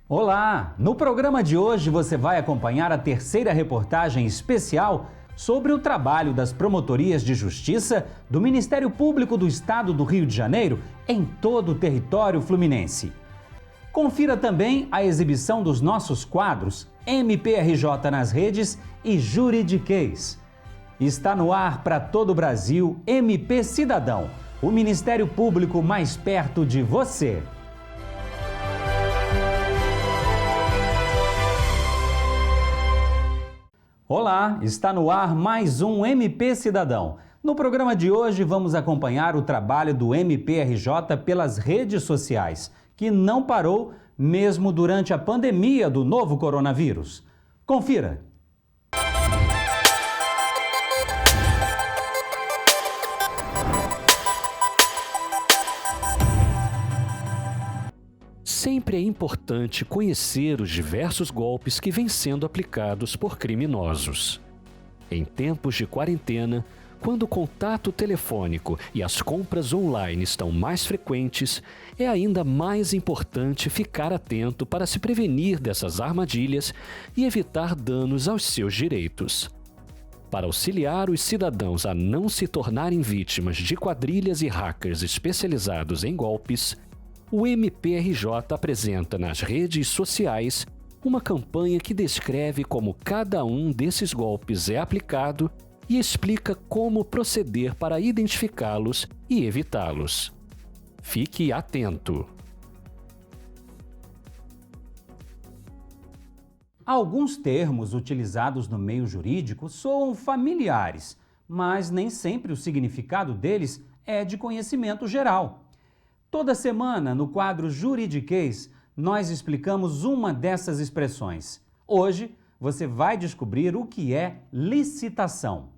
Olá! No programa de hoje você vai acompanhar a terceira reportagem especial sobre o trabalho das promotorias de justiça do Ministério Público do Estado do Rio de Janeiro em todo o território fluminense. Confira também a exibição dos nossos quadros MPRJ nas redes e Juridiquês. Está no ar para todo o Brasil MP Cidadão, o Ministério Público mais perto de você. Olá, está no ar mais um MP Cidadão. No programa de hoje vamos acompanhar o trabalho do MPRJ pelas redes sociais, que não parou mesmo durante a pandemia do novo coronavírus. Confira! Sempre é importante conhecer os diversos golpes que vêm sendo aplicados por criminosos. Em tempos de quarentena, quando o contato telefônico e as compras online estão mais frequentes, é ainda mais importante ficar atento para se prevenir dessas armadilhas e evitar danos aos seus direitos. Para auxiliar os cidadãos a não se tornarem vítimas de quadrilhas e hackers especializados em golpes, o MPRJ apresenta nas redes sociais uma campanha que descreve como cada um desses golpes é aplicado e explica como proceder para identificá-los e evitá-los. Fique atento! Alguns termos utilizados no meio jurídico soam familiares, mas nem sempre o significado deles é de conhecimento geral. Toda semana, no quadro Juridiquês, nós explicamos uma dessas expressões. Hoje, você vai descobrir o que é licitação.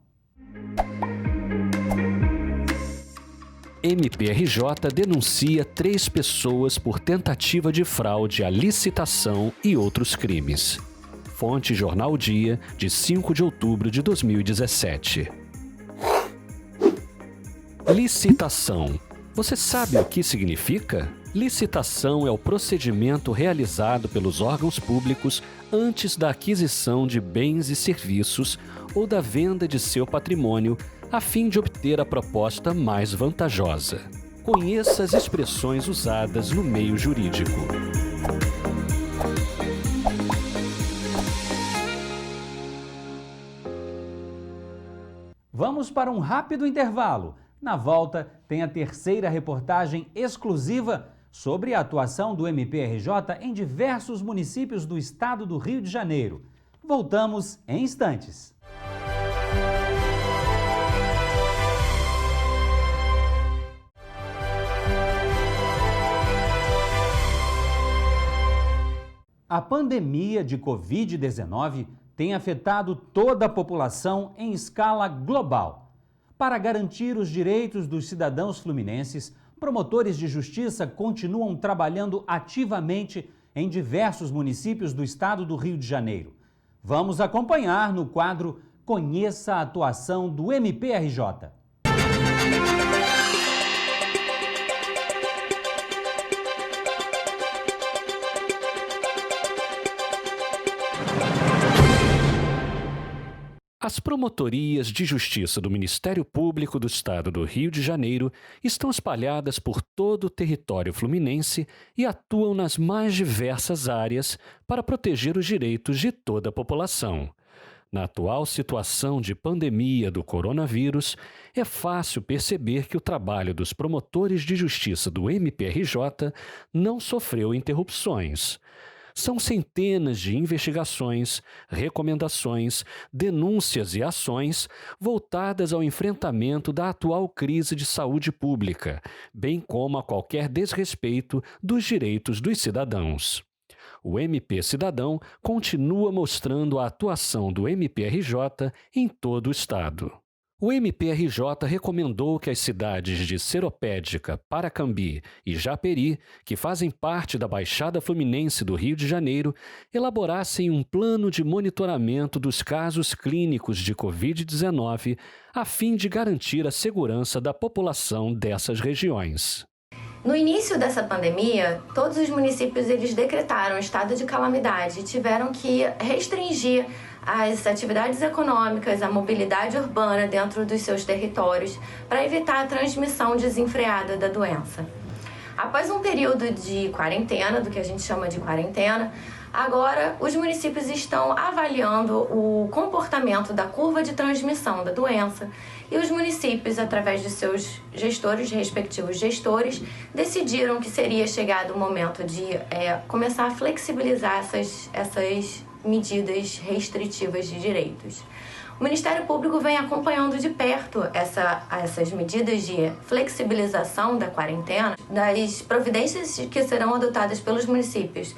MPRJ denuncia 3 pessoas por tentativa de fraude à licitação e outros crimes. Fonte Jornal Dia, de 5 de outubro de 2017. Licitação. Você sabe o que significa? Licitação é o procedimento realizado pelos órgãos públicos antes da aquisição de bens e serviços ou da venda de seu patrimônio, a fim de obter a proposta mais vantajosa. Conheça as expressões usadas no meio jurídico. Vamos para um rápido intervalo. Na volta, tem a terceira reportagem exclusiva sobre a atuação do MPRJ em diversos municípios do estado do Rio de Janeiro. Voltamos em instantes. A pandemia de Covid-19 tem afetado toda a população em escala global. Para garantir os direitos dos cidadãos fluminenses, promotores de justiça continuam trabalhando ativamente em diversos municípios do estado do Rio de Janeiro. Vamos acompanhar no quadro Conheça a atuação do MPRJ. As promotorias de justiça do Ministério Público do Estado do Rio de Janeiro estão espalhadas por todo o território fluminense e atuam nas mais diversas áreas para proteger os direitos de toda a população. Na atual situação de pandemia do coronavírus, é fácil perceber que o trabalho dos promotores de justiça do MPRJ não sofreu interrupções. São centenas de investigações, recomendações, denúncias e ações voltadas ao enfrentamento da atual crise de saúde pública, bem como a qualquer desrespeito dos direitos dos cidadãos. O MP Cidadão continua mostrando a atuação do MPRJ em todo o estado. O MPRJ recomendou que as cidades de Seropédica, Paracambi e Japeri, que fazem parte da Baixada Fluminense do Rio de Janeiro, elaborassem um plano de monitoramento dos casos clínicos de Covid-19, a fim de garantir a segurança da população dessas regiões. No início dessa pandemia, todos os municípios eles decretaram estado de calamidade e tiveram que restringir as atividades econômicas, a mobilidade urbana dentro dos seus territórios para evitar a transmissão desenfreada da doença. Após um período de quarentena, do que a gente chama de quarentena, agora os municípios estão avaliando o comportamento da curva de transmissão da doença e os municípios, através de seus gestores, respectivos gestores, decidiram que seria chegado o momento de começar a flexibilizar essas medidas restritivas de direitos. O Ministério Público vem acompanhando de perto essas medidas de flexibilização da quarentena, das providências que serão adotadas pelos municípios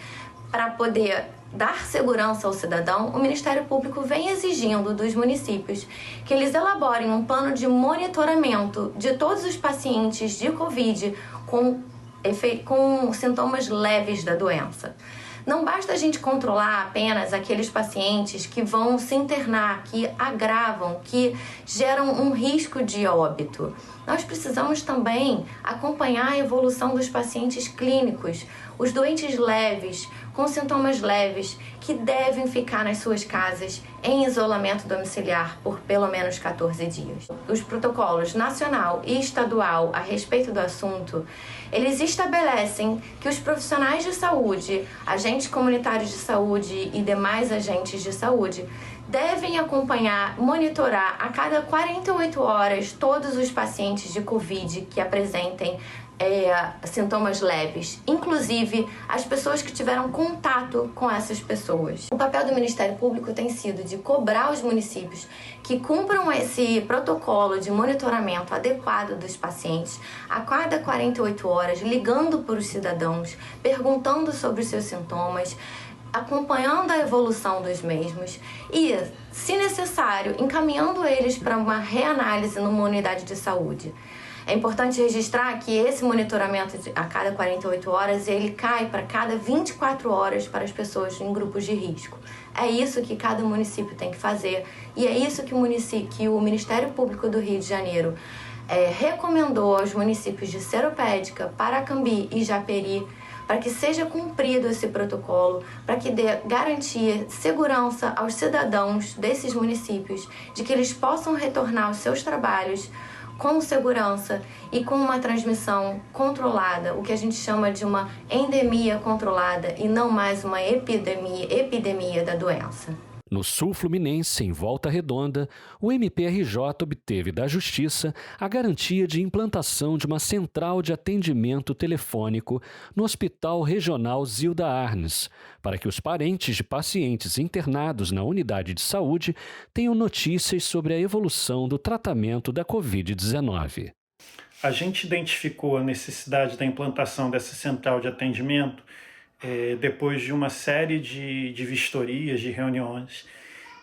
para poder dar segurança ao cidadão. O Ministério Público vem exigindo dos municípios que eles elaborem um plano de monitoramento de todos os pacientes de Covid com sintomas leves da doença. Não basta a gente controlar apenas aqueles pacientes que vão se internar, que agravam, que geram um risco de óbito. Nós precisamos também acompanhar a evolução dos pacientes clínicos, os doentes leves, com sintomas leves, que devem ficar nas suas casas em isolamento domiciliar por pelo menos 14 dias. Os protocolos nacional e estadual a respeito do assunto, eles estabelecem que os profissionais de saúde, agentes comunitários de saúde e demais agentes de saúde devem acompanhar, monitorar a cada 48 horas todos os pacientes de Covid que apresentem sintomas leves, inclusive as pessoas que tiveram contato com essas pessoas. O papel do Ministério Público tem sido de cobrar os municípios que cumpram esse protocolo de monitoramento adequado dos pacientes a cada 48 horas, ligando para os cidadãos, perguntando sobre os seus sintomas, acompanhando a evolução dos mesmos e, se necessário, encaminhando eles para uma reanálise numa unidade de saúde. É importante registrar que esse monitoramento a cada 48 horas, ele cai para cada 24 horas para as pessoas em grupos de risco. É isso que cada município tem que fazer e é isso que o Ministério Público do Rio de Janeiro recomendou aos municípios de Seropédica, Paracambi e Japeri, para que seja cumprido esse protocolo, para que dê garantia, segurança aos cidadãos desses municípios, de que eles possam retornar aos seus trabalhos com segurança e com uma transmissão controlada, o que a gente chama de uma endemia controlada e não mais uma epidemia da doença. No sul fluminense, em Volta Redonda, o MPRJ obteve da Justiça a garantia de implantação de uma central de atendimento telefônico no Hospital Regional Zilda Arnes, para que os parentes de pacientes internados na unidade de saúde tenham notícias sobre a evolução do tratamento da Covid-19. A gente identificou a necessidade da implantação dessa central de atendimento depois de uma série de vistorias, de reuniões,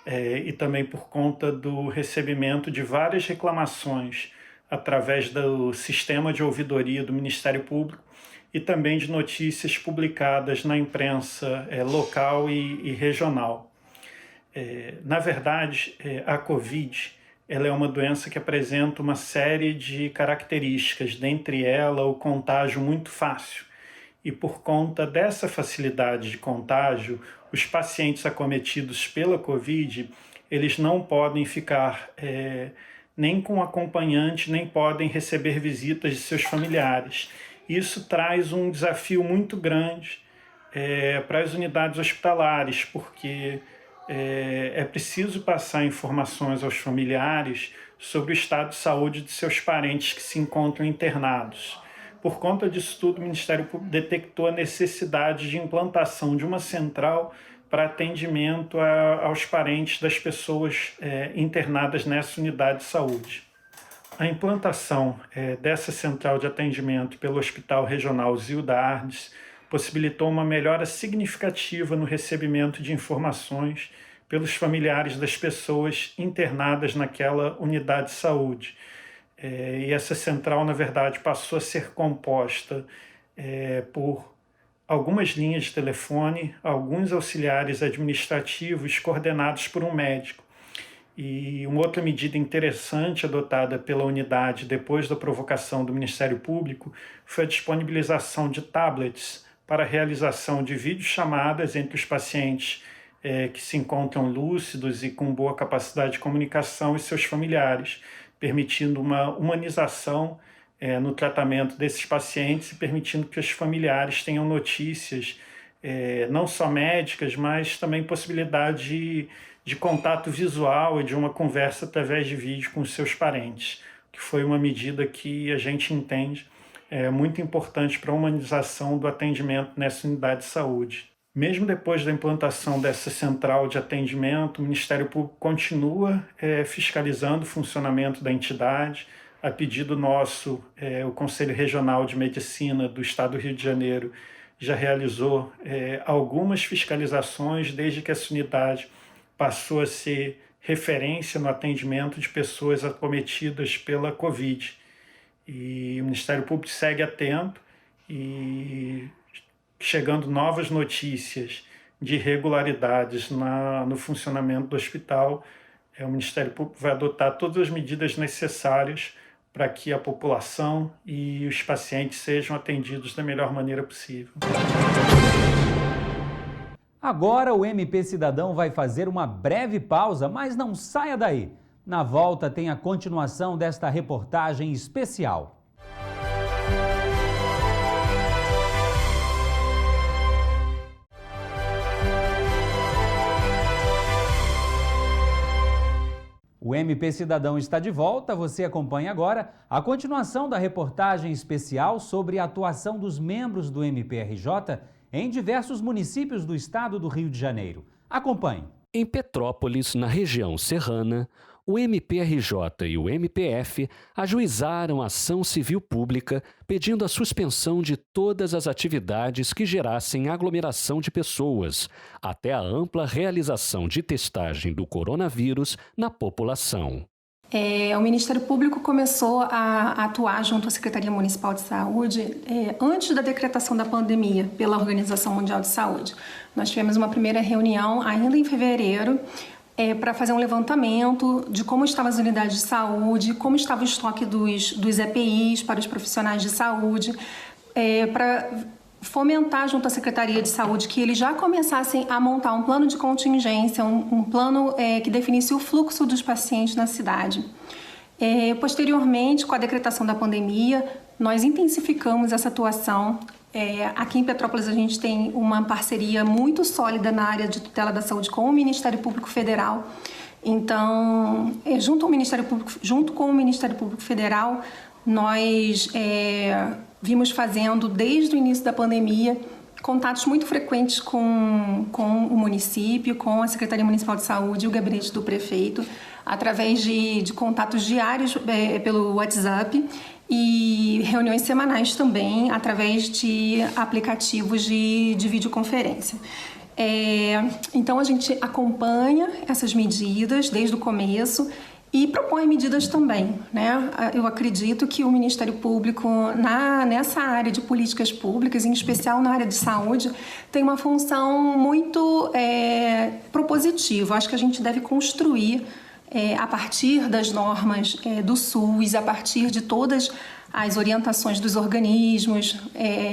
e também por conta do recebimento de várias reclamações através do sistema de ouvidoria do Ministério Público e também de notícias publicadas na imprensa local e regional. Na verdade, a Covid ela é uma doença que apresenta uma série de características, dentre elas o contágio muito fácil. E por conta dessa facilidade de contágio, os pacientes acometidos pela Covid, eles não podem ficar nem com acompanhante, nem podem receber visitas de seus familiares. Isso traz um desafio muito grande para as unidades hospitalares, porque é preciso passar informações aos familiares sobre o estado de saúde de seus parentes que se encontram internados. Por conta disso tudo, o Ministério Público detectou a necessidade de implantação de uma central para atendimento aos parentes das pessoas internadas nessa unidade de saúde. A implantação dessa central de atendimento pelo Hospital Regional Zilda Arnes possibilitou uma melhora significativa no recebimento de informações pelos familiares das pessoas internadas naquela unidade de saúde. E essa central, na verdade, passou a ser composta por algumas linhas de telefone, alguns auxiliares administrativos coordenados por um médico. E uma outra medida interessante adotada pela unidade depois da provocação do Ministério Público foi a disponibilização de tablets para a realização de videochamadas entre os pacientes que se encontram lúcidos e com boa capacidade de comunicação e seus familiares, permitindo uma humanização no tratamento desses pacientes e permitindo que os familiares tenham notícias, não só médicas, mas também possibilidade de contato visual e de uma conversa através de vídeo com os seus parentes, que foi uma medida que a gente entende muito importante para a humanização do atendimento nessa unidade de saúde. Mesmo depois da implantação dessa central de atendimento, o Ministério Público continua fiscalizando o funcionamento da entidade. A pedido nosso, o Conselho Regional de Medicina do Estado do Rio de Janeiro já realizou algumas fiscalizações desde que essa unidade passou a ser referência no atendimento de pessoas acometidas pela Covid. E o Ministério Público segue atento e chegando novas notícias de irregularidades no funcionamento do hospital, o Ministério Público vai adotar todas as medidas necessárias para que a população e os pacientes sejam atendidos da melhor maneira possível. Agora o MP Cidadão vai fazer uma breve pausa, mas não saia daí. Na volta tem a continuação desta reportagem especial. O MP Cidadão está de volta, você acompanha agora a continuação da reportagem especial sobre a atuação dos membros do MPRJ em diversos municípios do estado do Rio de Janeiro. Acompanhe. Em Petrópolis, na região serrana, o MPRJ e o MPF ajuizaram ação civil pública pedindo a suspensão de todas as atividades que gerassem aglomeração de pessoas, até a ampla realização de testagem do coronavírus na população. O Ministério Público começou a atuar junto à Secretaria Municipal de Saúde antes da decretação da pandemia pela Organização Mundial de Saúde. Nós tivemos uma primeira reunião ainda em fevereiro para fazer um levantamento de como estavam as unidades de saúde, como estava o estoque dos EPIs para os profissionais de saúde, para fomentar junto à Secretaria de Saúde que eles já começassem a montar um plano de contingência, um plano que definisse o fluxo dos pacientes na cidade. Posteriormente, com a decretação da pandemia, nós intensificamos essa atuação. Aqui em Petrópolis a gente tem uma parceria muito sólida na área de tutela da saúde com o Ministério Público Federal. Então, junto com o Ministério Público Federal, nós vimos fazendo, desde o início da pandemia, contatos muito frequentes com o município, com a Secretaria Municipal de Saúde e o gabinete do prefeito, através de contatos diários pelo WhatsApp e reuniões semanais também, através de aplicativos de videoconferência. Então, a gente acompanha essas medidas desde o começo e propõe medidas também, né? Eu acredito que o Ministério Público, nessa área de políticas públicas, em especial na área de saúde, tem uma função muito propositiva. Acho que a gente deve construir, a partir das normas do SUS, a partir de todas as orientações dos organismos,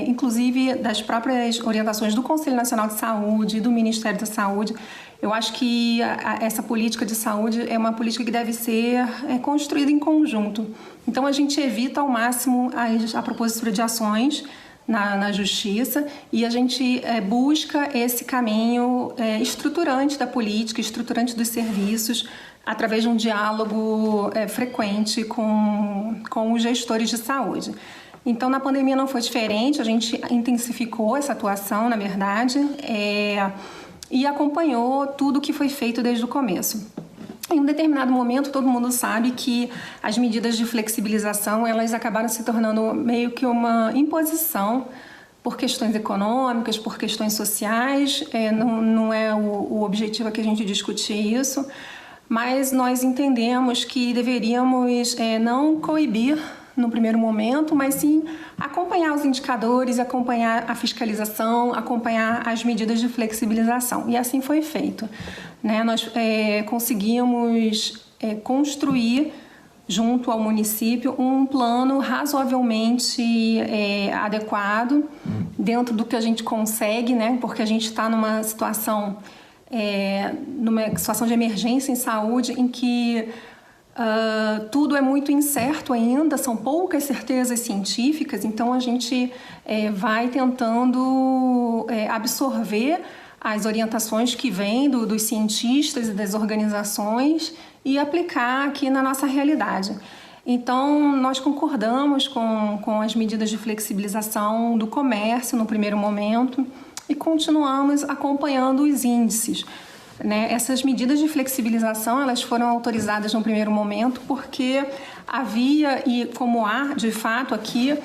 inclusive das próprias orientações do Conselho Nacional de Saúde, do Ministério da Saúde. Eu acho que essa política de saúde é uma política que deve ser construída em conjunto. Então, a gente evita ao máximo a propositura de ações na justiça e a gente busca esse caminho estruturante da política, estruturante dos serviços, através de um diálogo frequente com os gestores de saúde. Então, na pandemia não foi diferente, a gente intensificou essa atuação, na verdade, e acompanhou tudo o que foi feito desde o começo. Em um determinado momento, todo mundo sabe que as medidas de flexibilização, elas acabaram se tornando meio que uma imposição por questões econômicas, por questões sociais. Não é o objetivo aqui a gente discutir isso, mas nós entendemos que deveríamos não coibir no primeiro momento, mas sim acompanhar os indicadores, acompanhar a fiscalização, acompanhar as medidas de flexibilização. E assim foi feito, né? Nós conseguimos construir, junto ao município, um plano razoavelmente adequado, dentro do que a gente consegue, né? Porque a gente está numa situação de emergência em saúde em que tudo é muito incerto ainda, são poucas certezas científicas, então a gente vai tentando absorver as orientações que vêm dos cientistas e das organizações e aplicar aqui na nossa realidade. Então, nós concordamos com as medidas de flexibilização do comércio no primeiro momento e continuamos acompanhando os índices, né? Essas medidas de flexibilização, elas foram autorizadas no primeiro momento porque havia, e como há de fato aqui,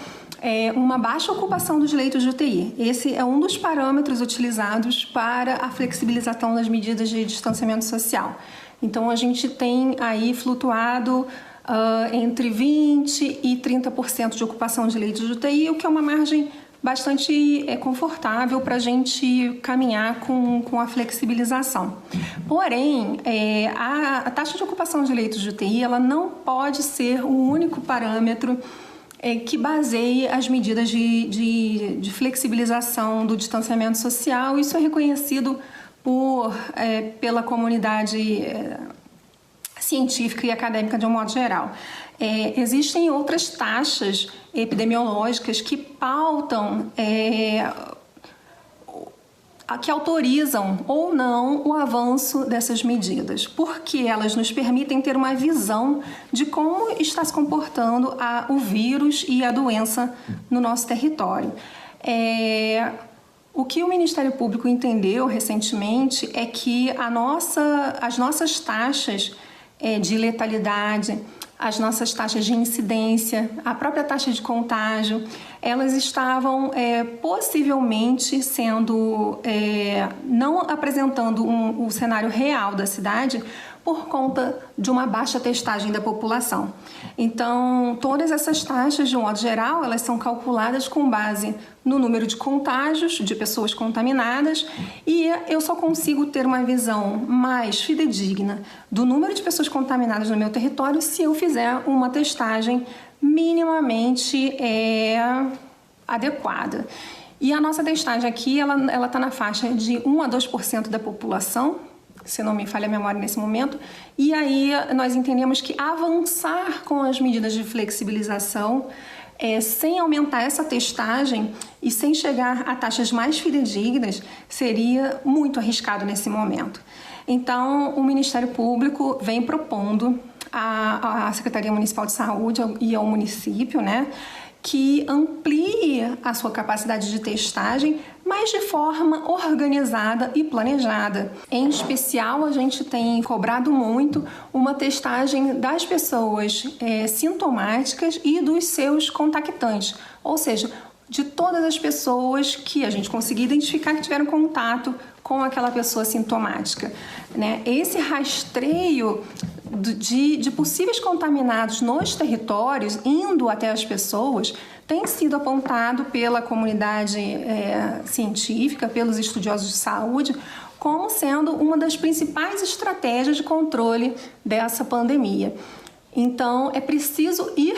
uma baixa ocupação dos leitos de UTI. Esse é um dos parâmetros utilizados para a flexibilização das medidas de distanciamento social. Então, a gente tem aí flutuado entre 20% e 30% de ocupação de leitos de UTI, o que é uma margem bastante confortável para a gente caminhar com a flexibilização. Porém, a taxa de ocupação de leitos de UTI ela não pode ser o único parâmetro que baseie as medidas de flexibilização do distanciamento social. Isso é reconhecido pela comunidade científica e acadêmica de um modo geral. Existem outras taxas epidemiológicas que pautam, que autorizam ou não o avanço dessas medidas, porque elas nos permitem ter uma visão de como está se comportando o vírus e a doença no nosso território. O que o Ministério Público entendeu recentemente é que as nossas taxas de letalidade, as nossas taxas de incidência, a própria taxa de contágio, elas estavam possivelmente não apresentando o cenário real da cidade por conta de uma baixa testagem da população. Então, todas essas taxas, de um modo geral, elas são calculadas com base no número de contágios, de pessoas contaminadas, e eu só consigo ter uma visão mais fidedigna do número de pessoas contaminadas no meu território se eu fizer uma testagem minimamente adequada. E a nossa testagem aqui, ela está na faixa de 1 a 2% da população, se não me falha a memória nesse momento, e aí nós entendemos que avançar com as medidas de flexibilização, sem aumentar essa testagem e sem chegar a taxas mais fidedignas, seria muito arriscado nesse momento. Então, o Ministério Público vem propondo à Secretaria Municipal de Saúde e ao município, né, que amplie a sua capacidade de testagem, mas de forma organizada e planejada. Em especial, a gente tem cobrado muito uma testagem das pessoas sintomáticas e dos seus contactantes, ou seja, de todas as pessoas que a gente conseguir identificar que tiveram contato com aquela pessoa sintomática, né? Esse rastreio de possíveis contaminados nos territórios, indo até as pessoas, tem sido apontado pela comunidade científica, pelos estudiosos de saúde, como sendo uma das principais estratégias de controle dessa pandemia. Então, é preciso ir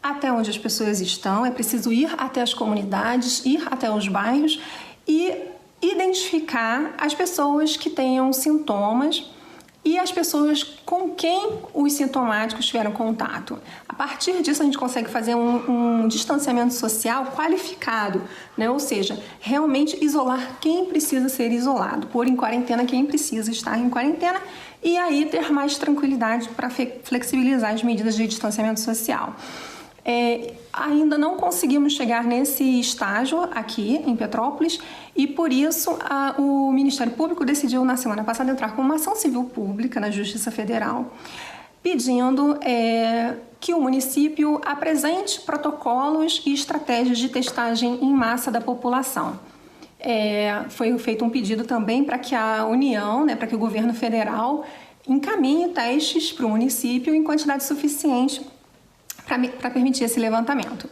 até onde as pessoas estão, é preciso ir até as comunidades, ir até os bairros e identificar as pessoas que tenham sintomas e as pessoas com quem os sintomáticos tiveram contato. A partir disso, a gente consegue fazer um distanciamento social qualificado, né? Ou seja, realmente isolar quem precisa ser isolado, pôr em quarentena quem precisa estar em quarentena e aí ter mais tranquilidade para flexibilizar as medidas de distanciamento social. Ainda não conseguimos chegar nesse estágio aqui em Petrópolis e, por isso, o Ministério Público decidiu, na semana passada, entrar com uma ação civil pública na Justiça Federal, pedindo que o município apresente protocolos e estratégias de testagem em massa da população. Foi feito um pedido também para que a União, para que o governo federal encaminhe testes para o município em quantidade suficiente para permitir esse levantamento.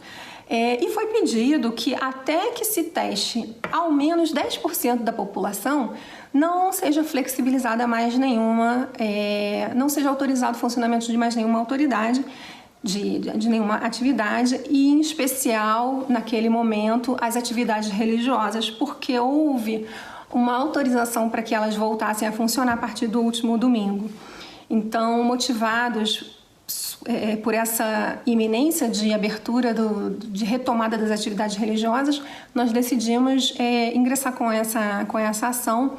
E foi pedido que até que se teste ao menos 10% da população, não seja flexibilizada mais nenhuma, não seja autorizado o funcionamento de mais nenhuma autoridade, de nenhuma atividade, e em especial, naquele momento, as atividades religiosas, porque houve uma autorização para que elas voltassem a funcionar a partir do último domingo. Então, motivados por essa iminência de abertura, de retomada das atividades religiosas, nós decidimos ingressar com essa ação,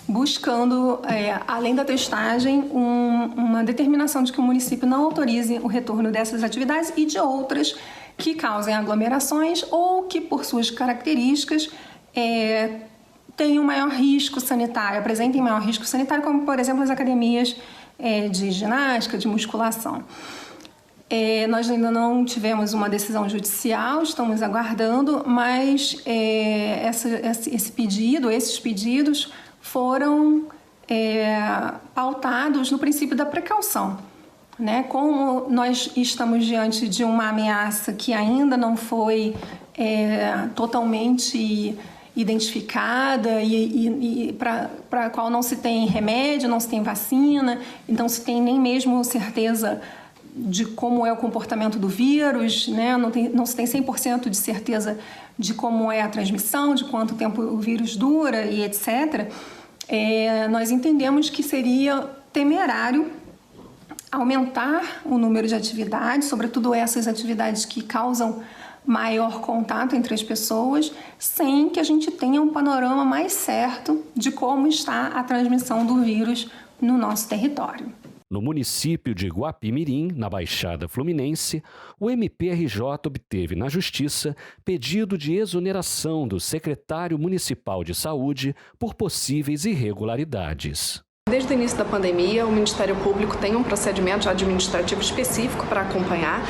buscando, além da testagem, uma determinação de que o município não autorize o retorno dessas atividades e de outras que causem aglomerações ou que, por suas características, tenham maior risco sanitário, apresentem maior risco sanitário, como, por exemplo, as academias de ginástica, de musculação. Nós ainda não tivemos uma decisão judicial, estamos aguardando, mas esses pedidos foram pautados no princípio da precaução, né? Como nós estamos diante de uma ameaça que ainda não foi totalmente identificada e para a qual não se tem remédio, não se tem vacina, não se tem nem mesmo certeza de como é o comportamento do vírus, né? Não se tem 100% de certeza de como é a transmissão, de quanto tempo o vírus dura e etc. Nós entendemos que seria temerário aumentar o número de atividades, sobretudo essas atividades que causam maior contato entre as pessoas, sem que a gente tenha um panorama mais certo de como está a transmissão do vírus no nosso território. No município de Guapimirim, na Baixada Fluminense, o MPRJ obteve na Justiça pedido de exoneração do secretário municipal de Saúde por possíveis irregularidades. Desde o início da pandemia, o Ministério Público tem um procedimento administrativo específico para acompanhar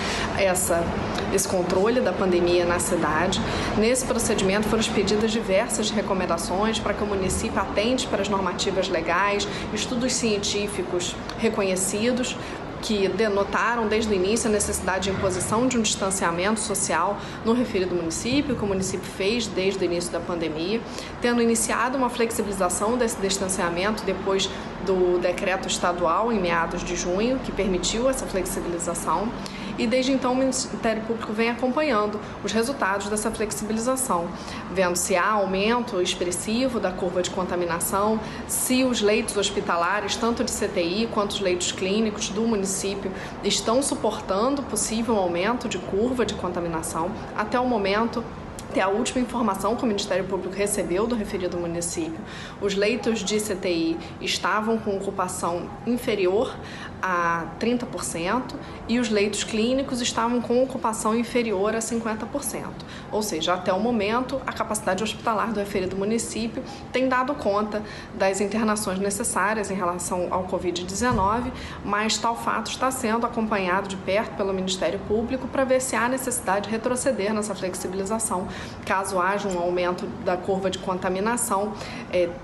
esse controle da pandemia na cidade. Nesse procedimento foram expedidas diversas recomendações para que o município atente para as normativas legais, estudos científicos reconhecidos, que denotaram desde o início a necessidade de imposição de um distanciamento social no referido município, que o município fez desde o início da pandemia, tendo iniciado uma flexibilização desse distanciamento depois do decreto estadual em meados de junho, que permitiu essa flexibilização. E desde então o Ministério Público vem acompanhando os resultados dessa flexibilização, vendo se há aumento expressivo da curva de contaminação, se os leitos hospitalares, tanto de CTI quanto os leitos clínicos do município, estão suportando possível aumento de curva de contaminação. Até o momento, até a última informação que o Ministério Público recebeu do referido município, os leitos de CTI estavam com ocupação inferior a 30% e os leitos clínicos estavam com ocupação inferior a 50%. Ou seja, até o momento, a capacidade hospitalar do referido município tem dado conta das internações necessárias em relação ao Covid-19, mas tal fato está sendo acompanhado de perto pelo Ministério Público para ver se há necessidade de retroceder nessa flexibilização, caso haja um aumento da curva de contaminação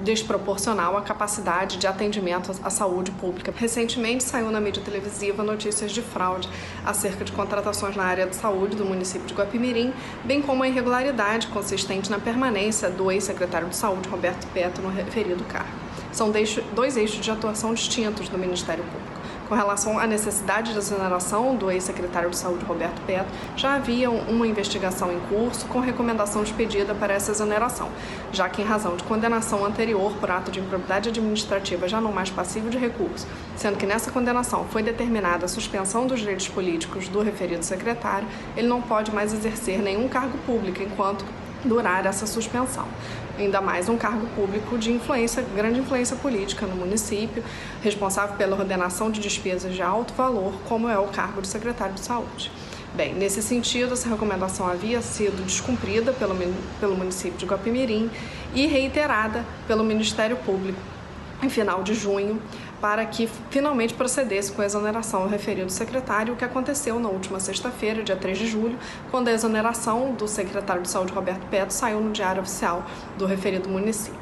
desproporcional à capacidade de atendimento à saúde pública. Recentemente saiu na mídia televisiva notícias de fraude acerca de contratações na área de saúde do município de Guapimirim, bem como a irregularidade consistente na permanência do ex-secretário de Saúde, Roberto Petro, no referido cargo. São dois eixos de atuação distintos do Ministério Público. Com relação à necessidade de exoneração do ex-secretário de Saúde, Roberto Petro, já havia uma investigação em curso com recomendação expedida para essa exoneração, já que em razão de condenação anterior por ato de improbidade administrativa já não mais passível de recurso, sendo que nessa condenação foi determinada a suspensão dos direitos políticos do referido secretário, ele não pode mais exercer nenhum cargo público enquanto durar essa suspensão. Ainda mais um cargo público de grande influência política no município, responsável pela ordenação de despesas de alto valor, como é o cargo de secretário de saúde. Bem, nesse sentido, essa recomendação havia sido descumprida pelo município de Guapimirim e reiterada pelo Ministério Público em final de junho, para que finalmente procedesse com a exoneração ao referido secretário, o que aconteceu na última sexta-feira, dia 3 de julho, quando a exoneração do secretário de Saúde, Roberto Petro, saiu no Diário Oficial do referido município.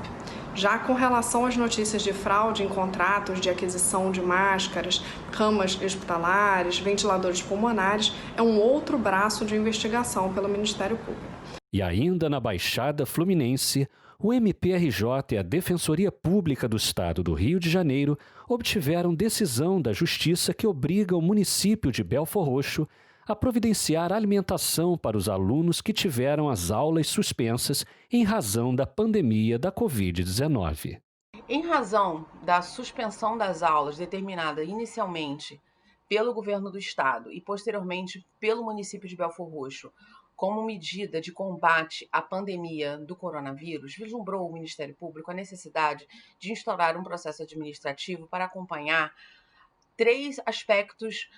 Já com relação às notícias de fraude em contratos de aquisição de máscaras, camas hospitalares, ventiladores pulmonares, é um outro braço de investigação pelo Ministério Público. E ainda na Baixada Fluminense, o MPRJ e a Defensoria Pública do Estado do Rio de Janeiro obtiveram decisão da Justiça que obriga o município de Belfor Roxo a providenciar alimentação para os alunos que tiveram as aulas suspensas em razão da pandemia da Covid-19. Em razão da suspensão das aulas determinada inicialmente pelo governo do estado e posteriormente pelo município de Belfor Roxo, como medida de combate à pandemia do coronavírus, vislumbrou o Ministério Público a necessidade de instaurar um processo administrativo para acompanhar 3 aspectos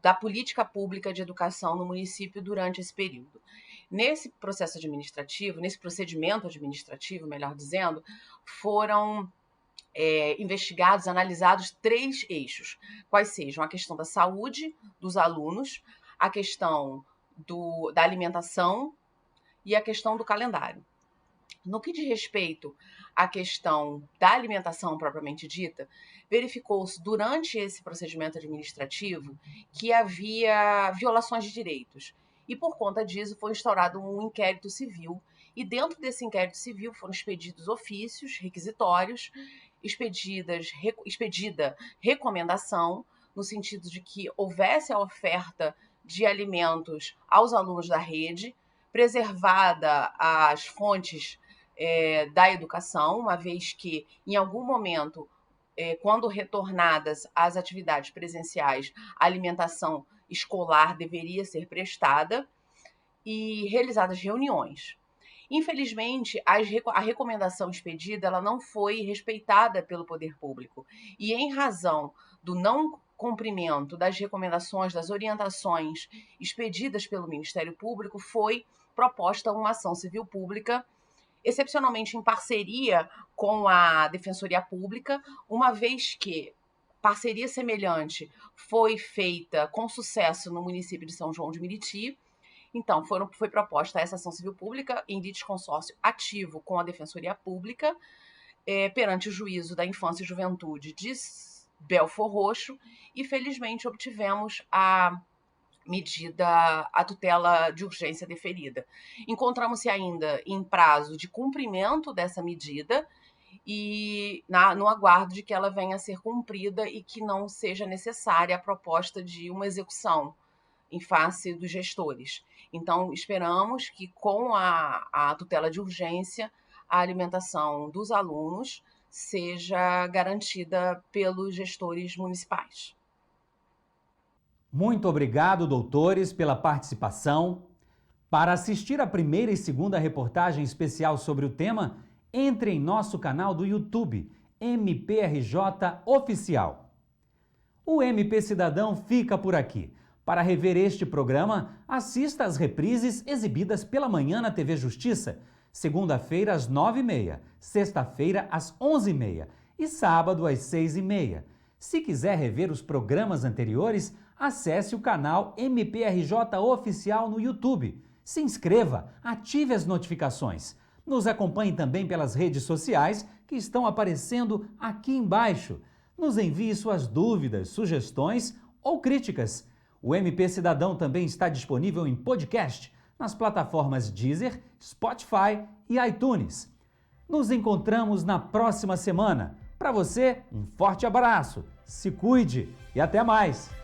da política pública de educação no município durante esse período. Nesse processo administrativo, nesse procedimento administrativo, melhor dizendo, foram investigados, analisados 3 eixos, quais sejam a questão da saúde dos alunos, a questão da alimentação e a questão do calendário. No que diz respeito à questão da alimentação propriamente dita, verificou-se durante esse procedimento administrativo que havia violações de direitos e, por conta disso, foi instaurado um inquérito civil e, dentro desse inquérito civil, foram expedidos ofícios requisitórios, expedida recomendação no sentido de que houvesse a oferta de alimentos aos alunos da rede, preservada as fontes da educação, uma vez que, em algum momento, quando retornadas às atividades presenciais, a alimentação escolar deveria ser prestada e realizadas reuniões. Infelizmente, a recomendação expedida ela não foi respeitada pelo poder público e, em razão do não cumprimento das recomendações, das orientações expedidas pelo Ministério Público, foi proposta uma ação civil pública, excepcionalmente em parceria com a Defensoria Pública, uma vez que parceria semelhante foi feita com sucesso no município de São João de Meriti. Então, foi proposta essa ação civil pública em litisconsórcio ativo com a Defensoria Pública perante o Juízo da Infância e Juventude de Belfor Roxo e, felizmente, obtivemos a tutela de urgência deferida. Encontramos-se ainda em prazo de cumprimento dessa medida e no aguardo de que ela venha a ser cumprida e que não seja necessária a proposta de uma execução em face dos gestores. Então, esperamos que com a tutela de urgência, a alimentação dos alunos seja garantida pelos gestores municipais. Muito obrigado, doutores, pela participação. Para assistir a primeira e segunda reportagem especial sobre o tema, entre em nosso canal do YouTube, MPRJ Oficial. O MP Cidadão fica por aqui. Para rever este programa, assista às reprises exibidas pela manhã na TV Justiça, segunda-feira às 9h30, sexta-feira às 11h30 e sábado às 6h30. Se quiser rever os programas anteriores, acesse o canal MPRJ Oficial no YouTube. Se inscreva, ative as notificações. Nos acompanhe também pelas redes sociais que estão aparecendo aqui embaixo. Nos envie suas dúvidas, sugestões ou críticas. O MP Cidadão também está disponível em podcast nas plataformas Deezer, Spotify e iTunes. Nos encontramos na próxima semana. Para você, um forte abraço, se cuide e até mais!